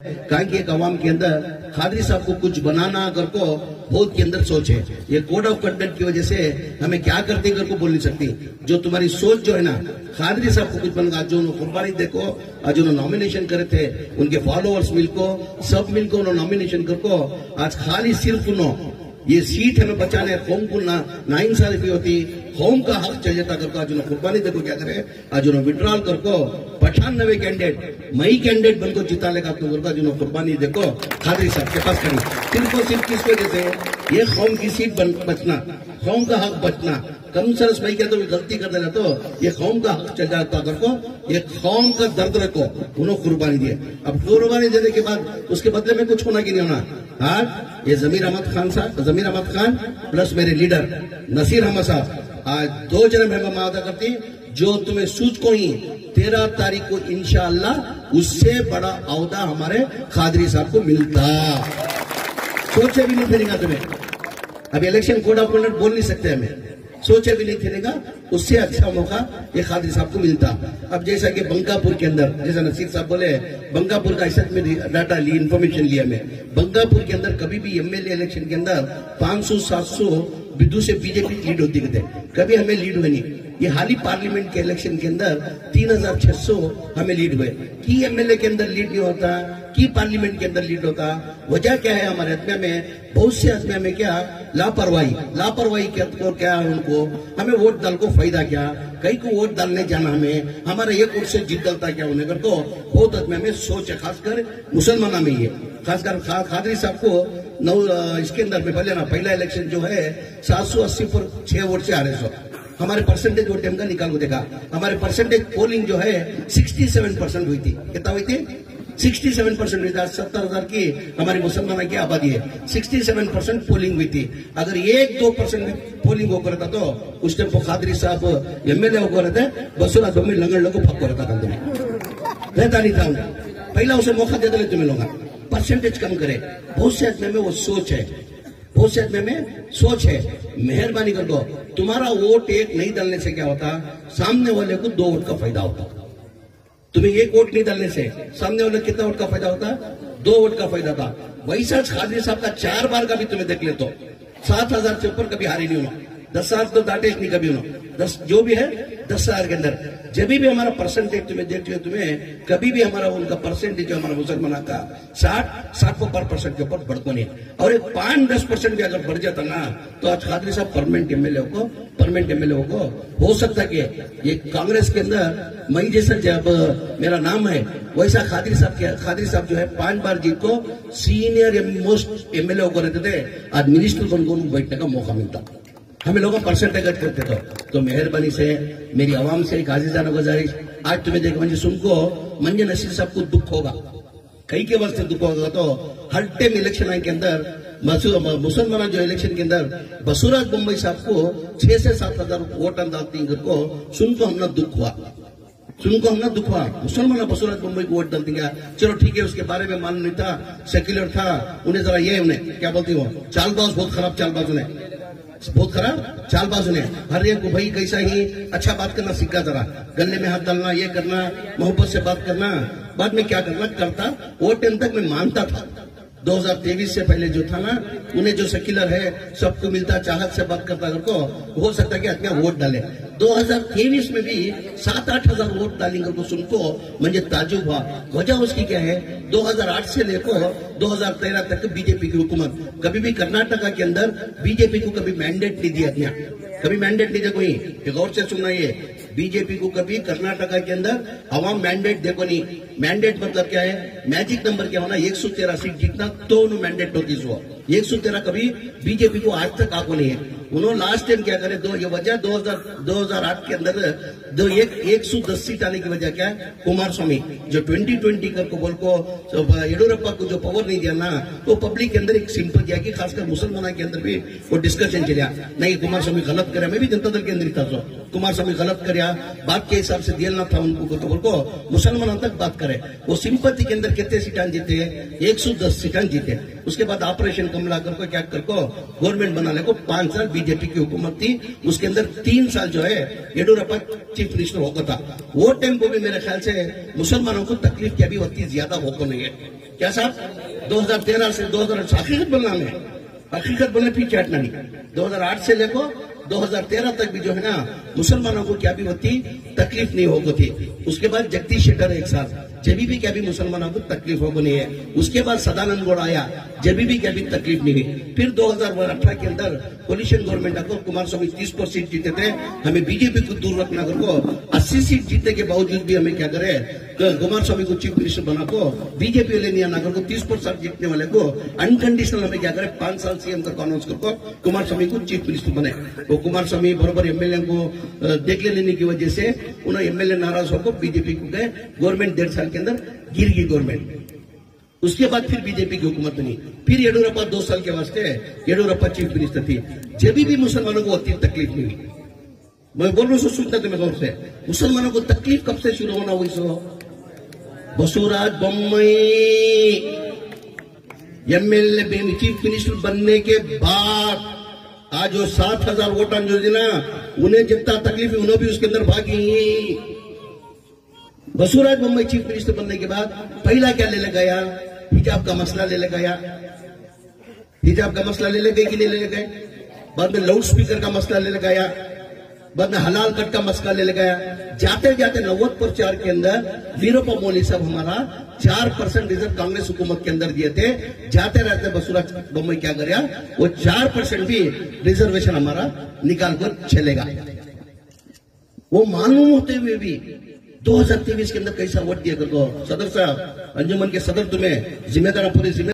कहा कि एक अवाम के अंदर खादरी साहब को कुछ बनाना कर को बहुत के अंदर सोच है। ये कोड ऑफ कंडक्ट की वजह से हमें क्या करते कर को बोल नहीं सकती। जो तुम्हारी सोच जो है ना, खादरी साहब को कुछ बनगा, जो उन्होंने कुर्बानी देखो, आज उन्होंने नॉमिनेशन करे थे, उनके फॉलोअर्स मिलको सब मिलकर उन्होंने नॉमिनेशन कर को आज खाली सिर्फ उन्होंने ये सीट हमें बचाने कौम को ना इंसाफी होती, कौम का हक चल जाता करको आज उन्होंने कुर्बानी देखो क्या करे, आज उन्होंने विड्रॉल करको 95 कैंडिडेट मई कैंडिडेट बनकर जिता लेगा तो उन्होंने कुर्बानी देखो खादरी साहब के पास करी। सिर्फ और सिर्फ किस वजह से ये कौम की सीट बचना, कौम का हक बचना, कम सरस भाई के तो गलती कर देना तो ये कौम का हक चल जाता करको, ये कौम का दर्द रखो, उन्होंने कुर्बानी दिए। अब कुर्बानी देने के बाद उसके बदले में कुछ होना कि नहीं होना। आज ये जमीर अहमद खान प्लस मेरे लीडर नसीर अहमद साहब आज 2 जने मैं वादा करती, जो तुम्हें सूझ को ही 13 तारीख को इंशाअल्लाह उससे बड़ा औहदा हमारे खादरी साहब को मिलता। सोचे भी नहीं फिरेगा तुम्हें, अभी इलेक्शन कोड ऑफ कंडक्ट बोल नहीं सकते हमें, सोचे भी नहीं फिरेगा उससे अच्छा मौका ये खादरी साहब को मिलता। अब जैसा कि बंकापुर के अंदर, जैसा नसीर साहब बोले, बंकापुर का ऐसा में डाटा ली, इंफॉर्मेशन लिया मैं, बंकापुर के अंदर कभी भी एमएलए इलेक्शन के अंदर 500-700 बिंदु से बीजेपी लीड होती थे, कभी हमें लीड हुई नहीं। ये हाल ही पार्लियामेंट के इलेक्शन के अंदर 3600 हमें लीड हुए। कि एमएलए के अंदर लीड नहीं होता, कि पार्लियामेंट के अंदर लीड होता, वजह क्या है? हमारे आत्मा में बहुत से आत्मा में क्या लापरवाही क्या है उनको, हमें वोट डाल को फायदा क्या, कहीं को वोट डालने जाना हमें, हमारा एक वोट से जीत डालता क्या होने कर को बहुत आत्मा में सोच है, खासकर मुसलमाना में ये, खासकर खादरी साहब को इसके अंदर में पहला इलेक्शन जो है 780 पर 6 वोट से 600 हमारे परसेंटेज वोट का निकाल को देखा, हमारे परसेंटेज पोलिंग जो है 67% हुई थी। कितना हुई थी? 67% हुई थी। 70,000 की हमारी मुसलमान की आबादी है, 67% पोलिंग हुई थी। अगर 1-2% पोलिंग हो रहता तो उस टाइम खादरी साहब एमएलए हो रहते, बसुरा बम्बई लंगड़ लोग फक रहता था, रहता नहीं था। पहला उसे मौका दे दे तुम्हें लोग, परसेंटेज कम करे। बहुत से आदमी में वो सोच है, बहुत से आदमी में सोच है। मेहरबानी कर दो, तुम्हारा वोट एक नहीं डालने से क्या होता, सामने वाले को 2 वोट का फायदा होता। तुम्हें 1 वोट नहीं डालने से सामने वाले कितना वोट का फायदा होता? 2 वोट का फायदा था। वैसा खादरी साहब का 4 बार का भी तुम्हें देख ले तो 7,000 से ऊपर कभी हारी नहीं होना, 10,000 तो दाटे नहीं कभी होना, 10 जो भी है 10,000 के अंदर। जब भी हमारा परसेंटेज तुम्हें देखते हो, तुम्हें कभी भी हमारा उनका परसेंटेज जो हमारा मुसलमान का 60% के ऊपर बढ़ता नहीं। और 5-10% भी अगर बढ़ जाता ना तो आज खादरी साहब परमानेंट एमएलए को हो सकता है कि ये कांग्रेस के अंदर मई जैसा जब मेरा नाम है वैसा खादरी साहब जो है 5 बार जीत को सीनियर मोस्ट एमएलए को रहते थे, आज मिनिस्टर बनकर उनको बैठने का मौका मिलता। हमें लोगों परसेंटेज करते तो मेहरबानी से मेरी आवाम से एक आजीजाना गुजारिश, आज तुम्हें देख मंजे सुनको मंजे नसीर साहब को दुख होगा, कई के वास्ते दुख होगा। तो हर टाइम इलेक्शन के अंदर मुसलमान जो इलेक्शन के अंदर बसुराज बम्बई साहब को 6 से 7,000 वोट डालती को सुनको हमने दुख हुआ, मुसलमान बसुराज बम्बई को वोट डाल देंगे। चलो ठीक है, उसके बारे में मालूम नहीं था, सेक्युलर था, उन्हें जरा ये उन्हें क्या बोलती हो चालबाज, बहुत खराब चालबाज उन्हें हर एक को भाई कैसा ही अच्छा बात करना सीखा, जरा गले में हाथ डालना, ये करना, मोहब्बत से बात करना, बाद में क्या करता वो टाइम तक मैं मानता था। 2023 से पहले जो था ना, उन्हें जो सेक्युलर है सबको मिलता, चाहत से बात करता को हो सकता है कि आदमी वोट डाले। 2023 में भी 7-8 हजार वोट डालेंगे तो सुनको मुझे ताजुब हुआ। वजह उसकी क्या है, 2008 से लेकर 2013 तक बीजेपी की हुकूमत, कभी भी कर्नाटका के अंदर बीजेपी को कभी मैंडेट नहीं दिया, कभी मैंडेट नहीं दिया कोई। गौर से सुनना, ये बीजेपी को कभी कर्नाटका के अंदर अवाम मैंडेट देखो नहीं। मैंडेट मतलब क्या है, मैजिक नंबर क्या होना, 113 सीट जीतना तो उन्होंने मैंडेट होती है। 113 कभी बीजेपी को आज तक आको नहीं है। उन्होंने लास्ट टाइम क्या करे, ये वजह 2008 के अंदर 110 सीट आने की वजह क्या है, कुमार स्वामी जो 2020 को बोल को येडियुरप्पा को जो पावर नहीं दिया ना, तो पब्लिक के अंदर एक सिंपल किया कि खासकर मुसलमानों के अंदर भी वो डिस्कशन चलिया, नहीं कुमार स्वामी गलत करे। मैं भी जनता दल के अंदर था, तो कुमार स्वामी गलत कर बात के हिसाब से दिया ना था उनको, तो बोल को मुसलमानों तक बात करे। वो सिंपत्ति के अंदर कितने सीटान जीते, 110 सीटान जीते। उसके बाद ऑपरेशन कमला करको क्या करको गवर्नमेंट बनाने को 5 साल बीजेपी की हुकूमत थी, उसके अंदर 3 साल जो है येडियुरप्पा चीफ मिनिस्टर होगा था। वो टाइम को भी मेरे ख्याल से मुसलमानों को तकलीफ क्या भी होती ज्यादा होको नहीं है। क्या साहब 2013 से 2008 हकीकत बोलना हमें, हकीकत बोलने फिर चैट नहीं। 2008 से लेकर 2013 तक भी जो है ना मुसलमानों को क्या भी होती तकलीफ नहीं होगी थी। उसके बाद जगदीश शेट्टर एक साथ जब भी क्या भी मुसलमानों को तकलीफ होगी नहीं है। उसके बाद सदानंद गौड़ आया जब भी क्या भी तकलीफ नहीं हुई। फिर 2018 के अंदर कोलिशन गवर्नमेंट को कुमार स्वामी 30 सीट जीते थे, हमें बीजेपी को दूर रखना करको 80 सीट जीतने के बावजूद भी हमें क्या करे कुमार स्वामी को चीफ मिनिस्टर बना को बीजेपी वाले नहीं आना करको 30% जीतने वाले को अनकंडीशनल हमें क्या करे 5 साल सीएम का अनाउंस करको कुमार स्वामी को चीफ मिनिस्टर बने। वो कुमार स्वामी बराबर एमएलए को देख लेने की वजह से उन्होंने एमएलए नाराज होकर बीजेपी को गए, गवर्नमेंट 1.5 साल के अंदर गिर गई गवर्नमेंट। उसके बाद फिर बीजेपी की हुकूमत बनी, फिर येडियुरप्पा 2 साल के वास्ते येडियुरप्पा चीफ मिनिस्टर थी। जब भी मुसलमानों को उतनी तकलीफ नहीं हुई। मैं बोल रहा हूँ सूचना तुम्हें गौर से, मुसलमानों को तकलीफ कब से शुरू होना हुई so Basavaraj Bommai MLA chief minister बनने के बाद आज जो 7,000 वोट जो ना उन्हें जितना तकलीफ है उन्हें भी उसके अंदर भागी। बसवराज बोम्मई चीफ मिनिस्टर बनने के बाद पहला क्या ले गया, हिजाब का मसला ले गया। हिजाब का मसला ले गए कि नहीं ले गए। बाद में लाउड स्पीकर का मसला ले गया, बाद में हलाल कट का मसला ले गया। जाते जाते 90 प्रचार के अंदर वीरप्पा मोइली साहब हमारा 4% रिजर्व कांग्रेस हुकूमत के अंदर दिए थे। जाते रहते बसवराज बोम्मई क्या करेगा, वो 4% भी रिजर्वेशन हमारा निकाल कर चलेगा। वो मालूम होते हुए भी 2023 के अंदर कैसा वोट दिया करको। सदर साहब, अंजुमन के सदर, तुम्हें जिम्मेदार पूरी जिम्मेदार